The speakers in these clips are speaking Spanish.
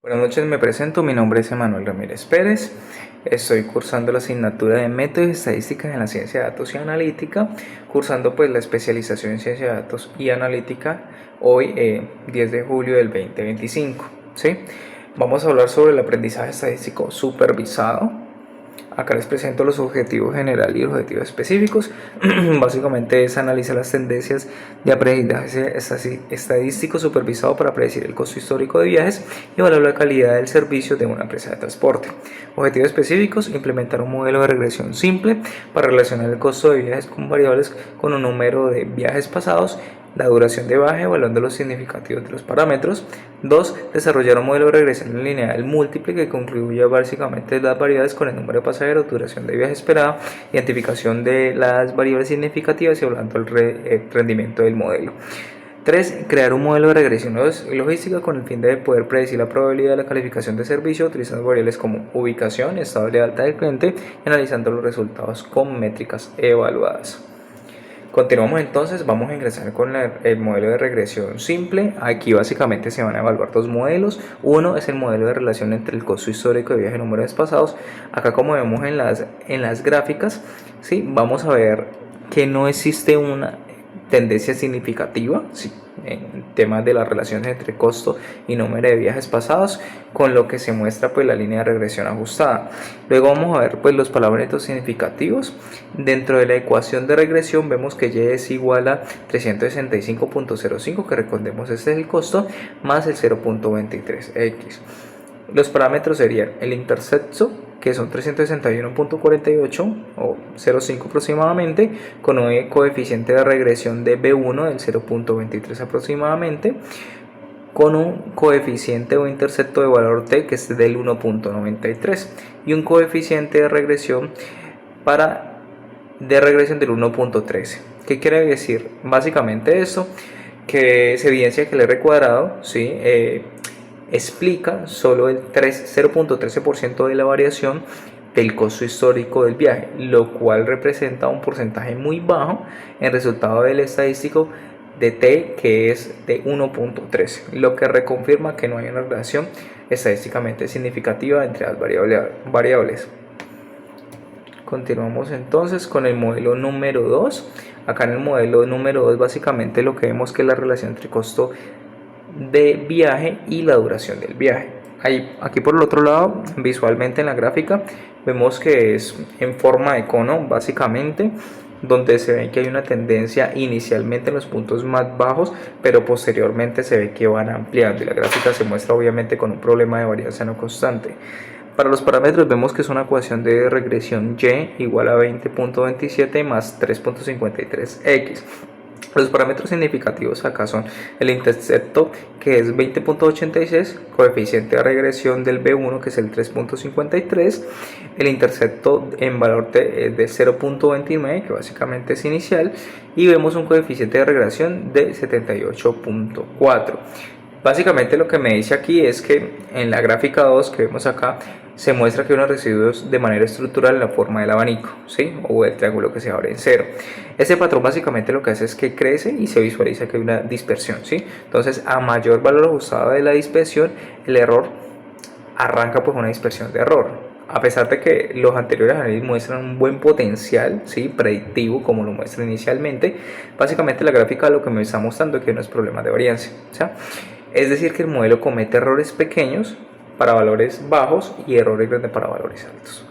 Buenas noches, me presento, mi nombre es Emanuel Ramírez Pérez, estoy cursando la asignatura de Métodos Estadísticas en la Ciencia de Datos y Analítica, cursando pues la especialización en Ciencia de Datos y Analítica hoy 10 de julio del 2025, ¿sí? Vamos a hablar sobre el aprendizaje estadístico supervisado. Acá les presento los objetivos generales y los objetivos específicos. Básicamente es analizar las tendencias de aprendizaje estadístico supervisado para predecir el costo histórico de viajes y evaluar la calidad del servicio de una empresa de transporte. Objetivos específicos: implementar un modelo de regresión simple para relacionar el costo de viajes con variables con un número de viajes pasados, la duración de viaje, evaluando los significativos de los parámetros. 2. Desarrollar un modelo de regresión lineal múltiple que concluya básicamente las variables con el número de pasajeros, duración de viaje esperada, identificación de las variables significativas y evaluando el rendimiento del modelo. 3. Crear un modelo de regresión logística con el fin de poder predecir la probabilidad de la calificación de servicio utilizando variables como ubicación, estado de alta del cliente y analizando los resultados con métricas evaluadas. Continuamos entonces, vamos a ingresar con el modelo de regresión simple. Aquí básicamente se van a evaluar dos modelos. Uno es el modelo de relación entre el costo histórico de viaje y número de pasados. Acá, como vemos en las gráficas, ¿sí? Vamos a ver que no existe una tendencia significativa, ¿sí?, en temas de las relaciones entre costo y número de viajes pasados, con lo que se muestra pues la línea de regresión ajustada. Luego vamos a ver pues los parámetros significativos. Dentro de la ecuación de regresión vemos que y es igual a 365.05, que recordemos este es el costo, más el 0.23x. Los parámetros serían el intercepto, que son 361.48 o 0.5 aproximadamente, con un coeficiente de regresión de B1 del 0.23 aproximadamente, con un coeficiente o intercepto de valor T que es del 1.93 y un coeficiente de regresión del 1.13. ¿Qué quiere decir? Básicamente esto, que se evidencia que el R cuadrado, ¿sí?, explica solo el 0.13% de la variación del costo histórico del viaje, lo cual representa un porcentaje muy bajo en resultado del estadístico de T, que es de 1.13, lo que reconfirma que no hay una relación estadísticamente significativa entre las variables. Continuamos entonces con el modelo número 2. Acá en el modelo número 2 básicamente lo que vemos que es la relación entre costo de viaje y la duración del viaje. Aquí por el otro lado, visualmente en la gráfica, vemos que es en forma de cono básicamente, donde se ve que hay una tendencia inicialmente en los puntos más bajos, pero posteriormente se ve que van ampliando y la gráfica se muestra obviamente con un problema de varianza no constante. Para los parámetros vemos que es una ecuación de regresión y igual a 20.27 más 3.53x. Los parámetros significativos acá son el intercepto, que es 20.86, coeficiente de regresión del B1, que es el 3.53, el intercepto en valor es de 0.29, que básicamente es inicial, y vemos un coeficiente de regresión de 78.4. Básicamente lo que me dice aquí es que en la gráfica 2 que vemos acá se muestra que hay unos residuos de manera estructural en la forma del abanico, ¿sí?, o el triángulo que se abre en cero. Este patrón básicamente lo que hace es que crece y se visualiza que hay una dispersión, ¿sí? Entonces, a mayor valor ajustado de la dispersión, el error arranca pues una dispersión de error. A pesar de que los anteriores análisis muestran un buen potencial, ¿sí?, predictivo, como lo muestra inicialmente, básicamente la gráfica lo que me está mostrando es que no es problema de varianza, ¿sí? Es decir, que el modelo comete errores pequeños para valores bajos y errores grandes para valores altos.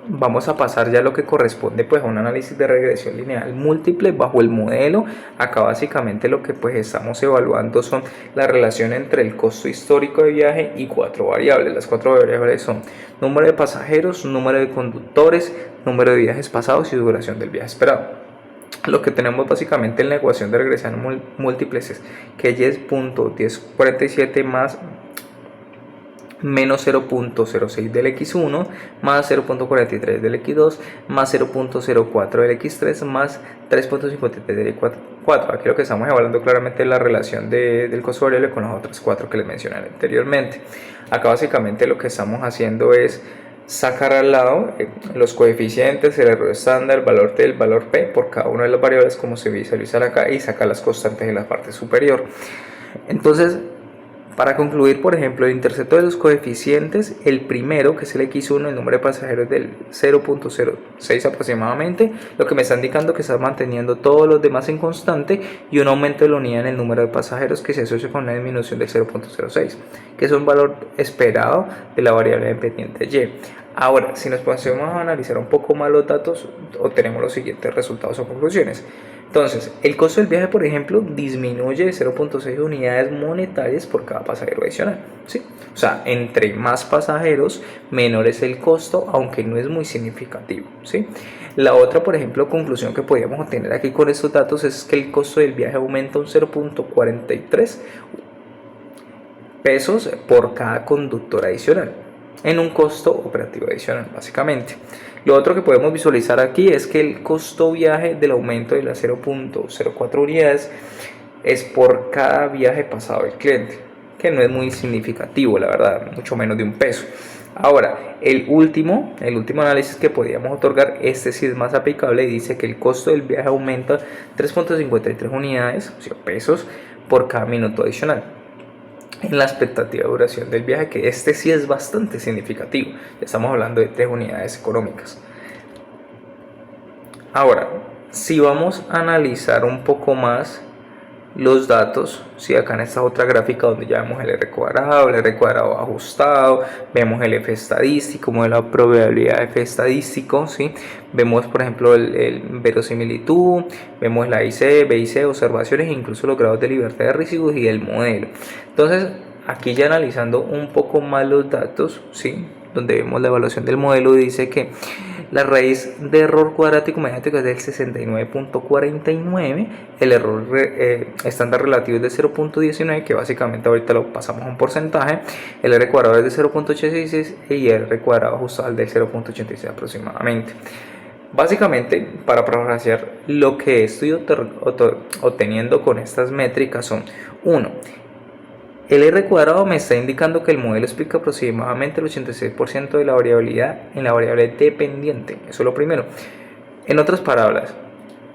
Vamos a pasar ya a lo que corresponde pues a un análisis de regresión lineal múltiple bajo el modelo. Acá básicamente lo que pues estamos evaluando son la relación entre el costo histórico de viaje y cuatro variables. Las cuatro variables son número de pasajeros, número de conductores, número de viajes pasados y duración del viaje esperado. Lo que tenemos básicamente en la ecuación de regresión múltiples es que y es .1047 más menos 0.06 del x1 más 0.43 del x2 más 0.04 del x3 más 3.53 del x4. Aquí lo que estamos evaluando claramente es la relación del costo variable con las otras cuatro que les mencioné anteriormente. Acá básicamente lo que estamos haciendo es sacar al lado los coeficientes, el error estándar, el valor T, el valor P por cada una de las variables como se visualizan acá y sacar las constantes en la parte superior. Entonces, Para concluir, por ejemplo, el intercepto de los coeficientes, el primero, que es el X1, el número de pasajeros del 0.06 aproximadamente, lo que me está indicando que está manteniendo todos los demás en constante, y un aumento de la unidad en el número de pasajeros que se asocia con una disminución del 0.06, que es un valor esperado de la variable dependiente Y. Ahora, si nos ponemos a analizar un poco más los datos, obtenemos los siguientes resultados o conclusiones. Entonces, el costo del viaje, por ejemplo, disminuye de 0.6 unidades monetarias por cada pasajero adicional, ¿sí? O sea, entre más pasajeros, menor es el costo, aunque no es muy significativo, ¿sí? La otra, por ejemplo, conclusión que podríamos obtener aquí con estos datos es que el costo del viaje aumenta un 0.43 pesos por cada conductor adicional, en un costo operativo adicional, básicamente. Lo otro que podemos visualizar aquí es que el costo viaje del aumento de las 0.04 unidades es por cada viaje pasado del cliente, que no es muy significativo, la verdad, mucho menos de un peso. Ahora, el último análisis que podríamos otorgar, este sí es más aplicable, y dice que el costo del viaje aumenta 3.53 unidades, o sea, pesos, por cada minuto adicional en la expectativa de duración del viaje, que este sí es bastante significativo. Ya estamos hablando de 3 unidades económicas. Ahora, si vamos a analizar un poco más los datos, ¿sí? Acá en esta otra gráfica donde ya vemos el R cuadrado ajustado, vemos el F estadístico, como la probabilidad de F estadístico, ¿sí? Vemos por ejemplo el verosimilitud, vemos la IC, BIC, observaciones e incluso los grados de libertad de residuos y el modelo. Entonces, aquí ya analizando un poco más los datos, ¿sí? Donde vemos la evaluación del modelo, dice que la raíz de error cuadrático mediático es del 69.49, el error estándar relativo es de 0.19, que básicamente ahorita lo pasamos a un porcentaje, el R cuadrado es de 0.86 y el R cuadrado ajustado del 0.86 aproximadamente. Básicamente, para parafrasear, lo que estoy obteniendo con estas métricas son: 1. El R cuadrado me está indicando que el modelo explica aproximadamente el 86% de la variabilidad en la variable dependiente. Eso es lo primero. En otras palabras,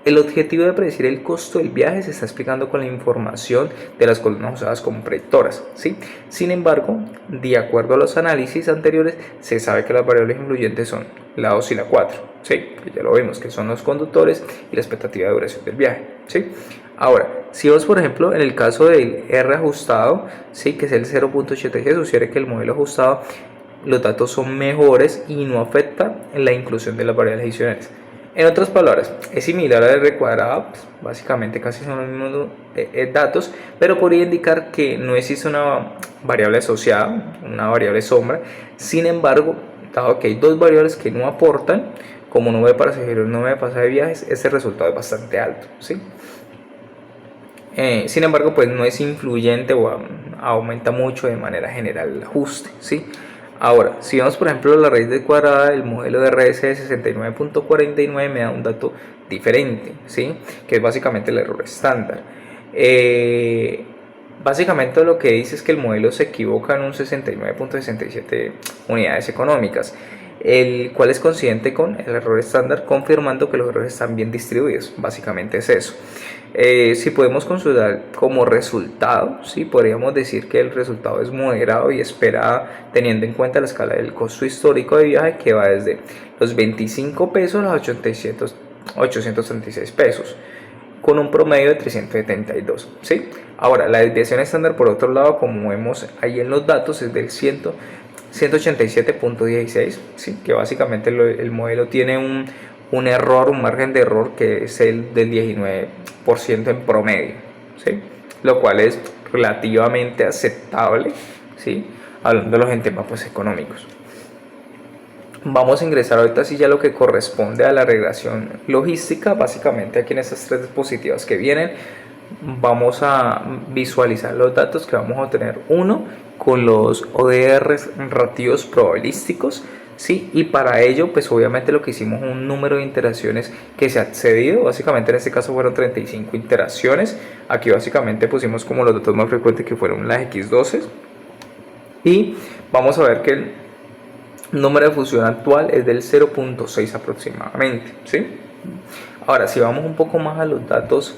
el objetivo de predecir el costo del viaje se está explicando con la información de las columnas usadas como predictoras, ¿sí? Sin embargo, de acuerdo a los análisis anteriores, se sabe que las variables influyentes son la 2 y la 4, ¿sí? Ya lo vimos, que son los conductores y la expectativa de duración del viaje, ¿sí? Ahora, si vos, por ejemplo, en el caso del R ajustado, ¿sí? Que es el 0.86, sugiere que el modelo ajustado, los datos son mejores y no afecta en la inclusión de las variables adicionales. En otras palabras, es similar al R cuadrado, pues, básicamente casi son los mismos datos, pero podría indicar que no existe una variable asociada, una variable sombra. Sin embargo, dado que hay dos variables que no aportan, como número de pasajeros y número de pasajes de viajes, ese resultado es bastante alto, ¿sí? Sin embargo, pues no es influyente o aumenta mucho de manera general el ajuste, ¿sí? Ahora, si vemos por ejemplo la raíz de cuadrada del modelo de RS de 69.49, me da un dato diferente, ¿sí? Que es básicamente el error estándar. Básicamente lo que dice es que el modelo se equivoca en un 69.67 unidades económicas, el cual es coincidente con el error estándar, confirmando que los errores están bien distribuidos. Básicamente es eso. Si podemos considerar como resultado, ¿sí? Podríamos decir que el resultado es moderado y esperado, teniendo en cuenta la escala del costo histórico de viaje, que va desde los 25 pesos a los 836 pesos, con un promedio de 372, ¿sí? Ahora, la desviación estándar, por otro lado, como vemos ahí en los datos, es del 187.16, ¿sí? Que básicamente el modelo tiene un error, un margen de error que es el del 19% en promedio, ¿sí? Lo cual es relativamente aceptable, ¿sí? Hablando en temas pues, económicos. Vamos a ingresar ahorita sí ya lo que corresponde a la regresión logística. Básicamente aquí en estas tres diapositivas que vienen vamos a visualizar los datos que vamos a obtener, uno con los ODRs relativos probabilísticos, ¿sí? Y para ello pues obviamente lo que hicimos un número de interacciones que se ha accedido, básicamente en este caso fueron 35 interacciones. Aquí básicamente pusimos como los datos más frecuentes, que fueron las X12, y vamos a ver que el número de fusión actual es del 0.6 aproximadamente, ¿sí? Ahora, si vamos un poco más a los datos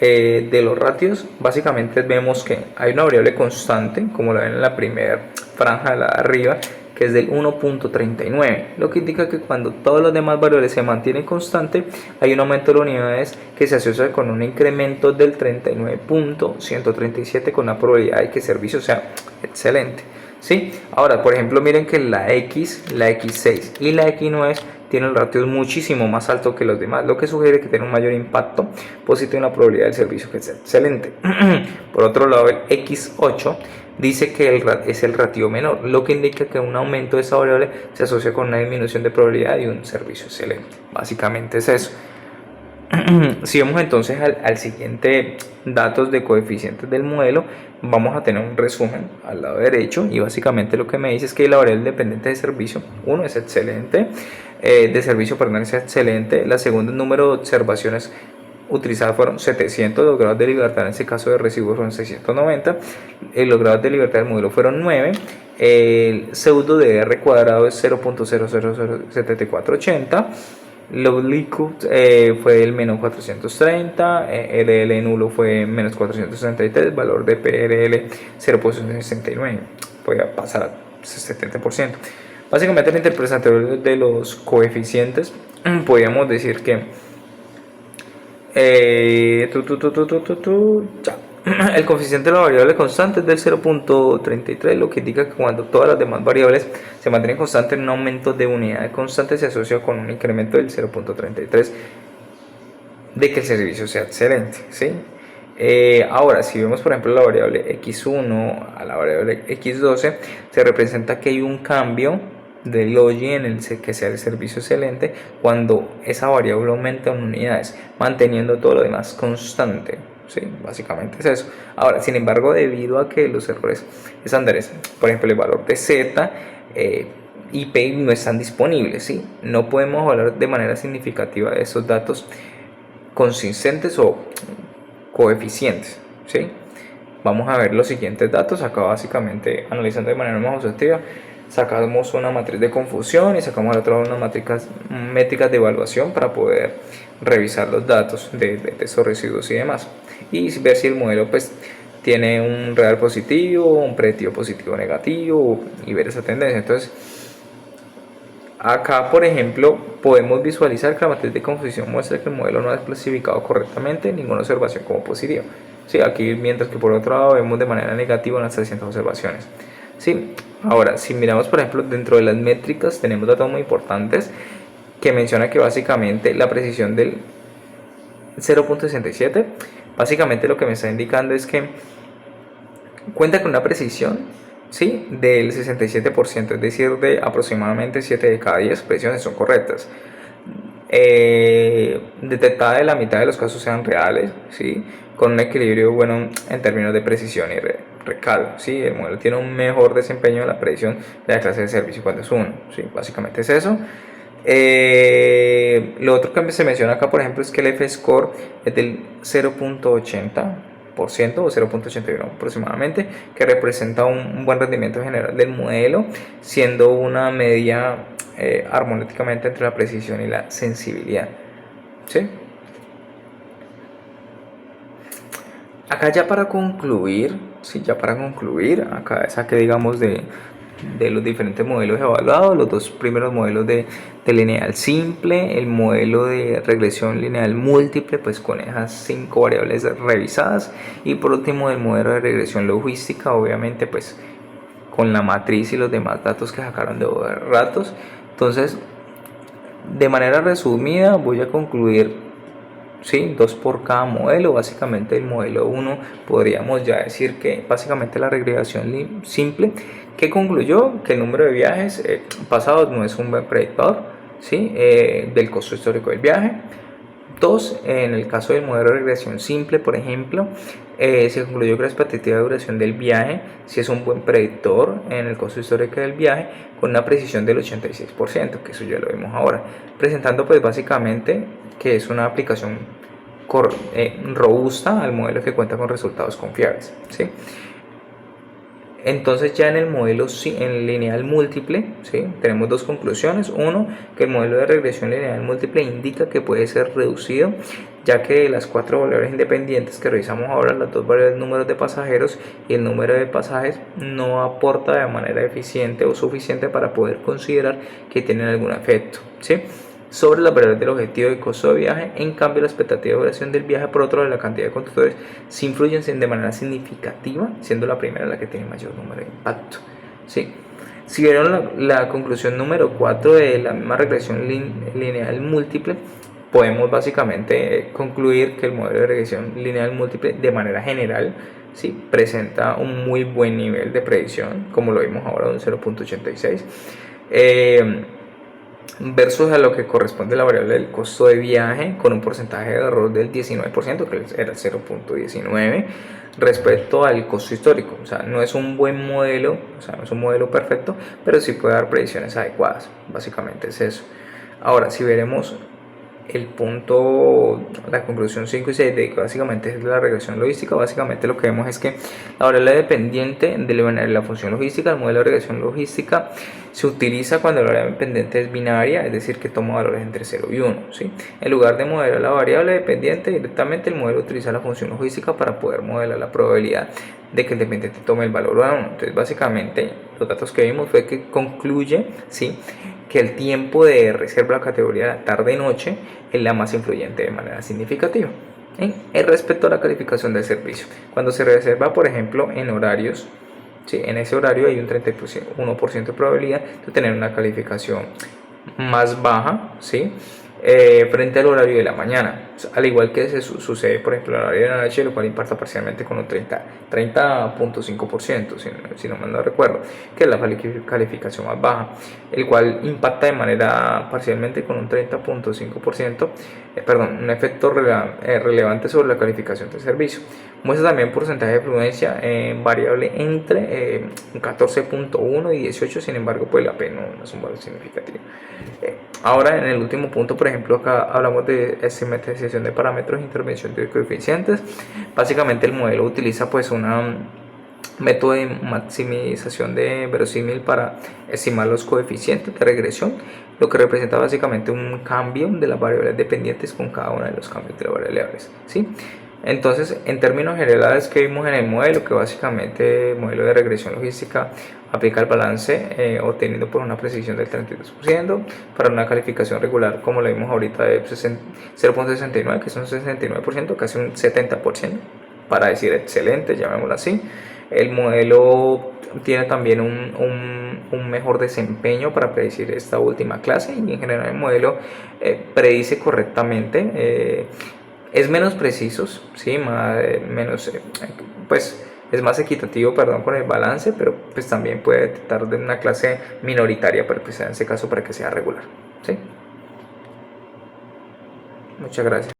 de los ratios, básicamente vemos que hay una variable constante, como la ven en la primera franja de la de arriba, que es del 1.39, lo que indica que cuando todas las demás variables se mantienen constante, hay un aumento de las unidades que se asocia con un incremento del 39.137 con una probabilidad de que el servicio sea excelente. ¿Sí? Ahora, por ejemplo, miren que la X, la X6 y la X9 tienen ratios muchísimo más altos que los demás, lo que sugiere que tiene un mayor impacto positivo en la probabilidad del servicio, que es excelente. Por otro lado, el X8 dice que es el ratio menor, lo que indica que un aumento de esa variable se asocia con una disminución de probabilidad de un servicio excelente. Básicamente es eso. Si vamos entonces al siguiente datos de coeficientes del modelo, vamos a tener un resumen al lado derecho y básicamente lo que me dice es que la variable dependiente de servicio 1 es excelente, de servicio perdón es excelente, la segunda el número de observaciones utilizadas fueron 700, los grados de libertad en este caso de residuos fueron 690, los grados de libertad del modelo fueron 9, el pseudo de R cuadrado es 0.0007480, Low liquid fue el menos 430, RL nulo fue menos 463, valor de PRL 0.69, voy a pasar al 70%. Básicamente la interpretación de los coeficientes, podríamos decir que ya. El coeficiente de la variable constante es del 0.33, lo que indica que cuando todas las demás variables se mantienen constantes, un aumento de unidad constante se asocia con un incremento del 0.33 de que el servicio sea excelente, ¿sí? Ahora, si vemos por ejemplo la variable x1 a la variable x12, se representa que hay un cambio de logi en el que sea el servicio excelente cuando esa variable aumenta en unidades, manteniendo todo lo demás constante. Sí, básicamente es eso. Ahora, sin embargo, debido a que los errores estándares, por ejemplo, el valor de Z y P no están disponibles, ¿sí? No podemos hablar de manera significativa de esos datos consistentes o coeficientes, ¿sí? Vamos a ver los siguientes datos. Acá básicamente analizando de manera más objetiva, sacamos una matriz de confusión y sacamos otra unas métricas de evaluación para poder revisar los datos de esos residuos y demás, y ver si el modelo pues tiene un real positivo, un predictivo positivo o negativo, y ver esa tendencia. Entonces acá por ejemplo podemos visualizar que la matriz de confusión muestra que el modelo no ha clasificado correctamente ninguna observación como positiva. Sí, aquí mientras que por otro lado vemos de manera negativa unas 300 observaciones. Sí, ahora si miramos por ejemplo dentro de las métricas tenemos datos muy importantes que menciona que básicamente la precisión del 0.67 básicamente lo que me está indicando es que cuenta con una precisión, ¿sí?, del 67%, es decir, de aproximadamente 7 de cada 10 precisiones son correctas. Detectada de la mitad de los casos sean reales, ¿sí?, con un equilibrio bueno en términos de precisión y recalco, ¿sí? El modelo tiene un mejor desempeño en la predicción de la clase de servicio cuando es 1, ¿sí? Básicamente es eso. Lo otro que se menciona acá por ejemplo es que el F-score es del 0.80% o 0.81 aproximadamente, que representa un buen rendimiento general del modelo, siendo una media armónicamente entre la precisión y la sensibilidad, ¿sí? Acá ya para concluir, sí, acá saqué digamos de los diferentes modelos evaluados, los dos primeros modelos de lineal simple, el modelo de regresión lineal múltiple, pues con esas 5 variables revisadas, y por último el modelo de regresión logística, obviamente pues con la matriz y los demás datos que sacaron de ratos. Entonces, de manera resumida voy a concluir, sí, 2 por cada modelo. Básicamente el modelo 1 podríamos ya decir que básicamente la regresión simple, que concluyó que el número de viajes pasados no es un buen predictor, ¿sí?, del costo histórico del viaje. 2, en el caso del modelo de regresión simple, por ejemplo, se concluyó que la expectativa de duración del viaje sí es un buen predictor en el costo histórico del viaje, con una precisión del 86%, que eso ya lo vemos ahora, presentando pues básicamente que es una aplicación robusta al modelo que cuenta con resultados confiables, ¿sí? Entonces ya en el modelo en lineal múltiple, ¿sí? Tenemos dos conclusiones. Uno, que el modelo de regresión lineal múltiple indica que puede ser reducido, ya que las cuatro variables independientes que revisamos ahora, las dos variables números de pasajeros y el número de pasajes, no aporta de manera eficiente o suficiente para poder considerar que tienen algún efecto, ¿sí?, sobre las variables del objetivo y costo de viaje. En cambio, la expectativa de duración del viaje, por otro lado, la cantidad de conductores, sí influyen de manera significativa, siendo la primera la que tiene mayor número de impacto, ¿sí? Si vieron la conclusión número 4 de la misma regresión lineal múltiple, podemos básicamente concluir que el modelo de regresión lineal múltiple, de manera general, ¿sí?, presenta un muy buen nivel de predicción, como lo vimos ahora, un 0.86. Versus a lo que corresponde la variable del costo de viaje, con un porcentaje de error del 19%, que era 0.19, respecto al costo histórico. O sea, no es un buen modelo, o sea, no es un modelo perfecto, pero sí puede dar predicciones adecuadas. Básicamente es eso. Ahora, si veremos el punto, la conclusión 5 y 6 de que básicamente es la regresión logística, básicamente lo que vemos es que la variable dependiente de la función logística, el modelo de regresión logística, se utiliza cuando la variable dependiente es binaria, es decir, que toma valores entre 0 y 1, ¿sí? En lugar de modelar la variable dependiente directamente, el modelo utiliza la función logística para poder modelar la probabilidad de que el dependiente tome el valor 1. Entonces, básicamente, los datos que vimos fue que concluye, ¿sí?, que el tiempo de reserva de la categoría tarde-noche es la más influyente de manera significativa. Respecto a la calificación del servicio, cuando se reserva, por ejemplo, en horarios, ¿sí?, en ese horario hay un 31% de probabilidad de tener una calificación más baja, ¿sí?, frente al horario de la mañana, al igual que sucede, por ejemplo, en el horario de la noche, lo cual impacta parcialmente con un 30.5%, si no mal no recuerdo, que es la calificación más baja, el cual impacta de manera parcialmente con un 30.5%, un efecto relevante sobre la calificación del servicio. Muestra también porcentaje de fluencia variable entre un 14.1 y 18, sin embargo, pues la P no es un valor significativo. Ahora, en el último punto, por ejemplo, acá hablamos de estimatización de parámetros de intervención de coeficientes. Básicamente el modelo utiliza pues una método de maximización de verosímil para estimar los coeficientes de regresión, lo que representa básicamente un cambio de las variables dependientes con cada una de los cambios de las variables, ¿sí? Entonces, en términos generales, que vimos en el modelo, que básicamente el modelo de regresión logística aplica el balance obteniendo por una precisión del 32% para una calificación regular, como lo vimos ahorita, de 0.69, que es un 69%, casi un 70%, para decir excelente, llamémoslo así. El modelo tiene también un mejor desempeño para predecir esta última clase, y en general el modelo predice correctamente. Es menos preciso, ¿sí?, pues es más equitativo, con el balance, pero pues también puede detectar de una clase minoritaria, pero pues en ese caso para que sea regular, ¿sí? Muchas gracias.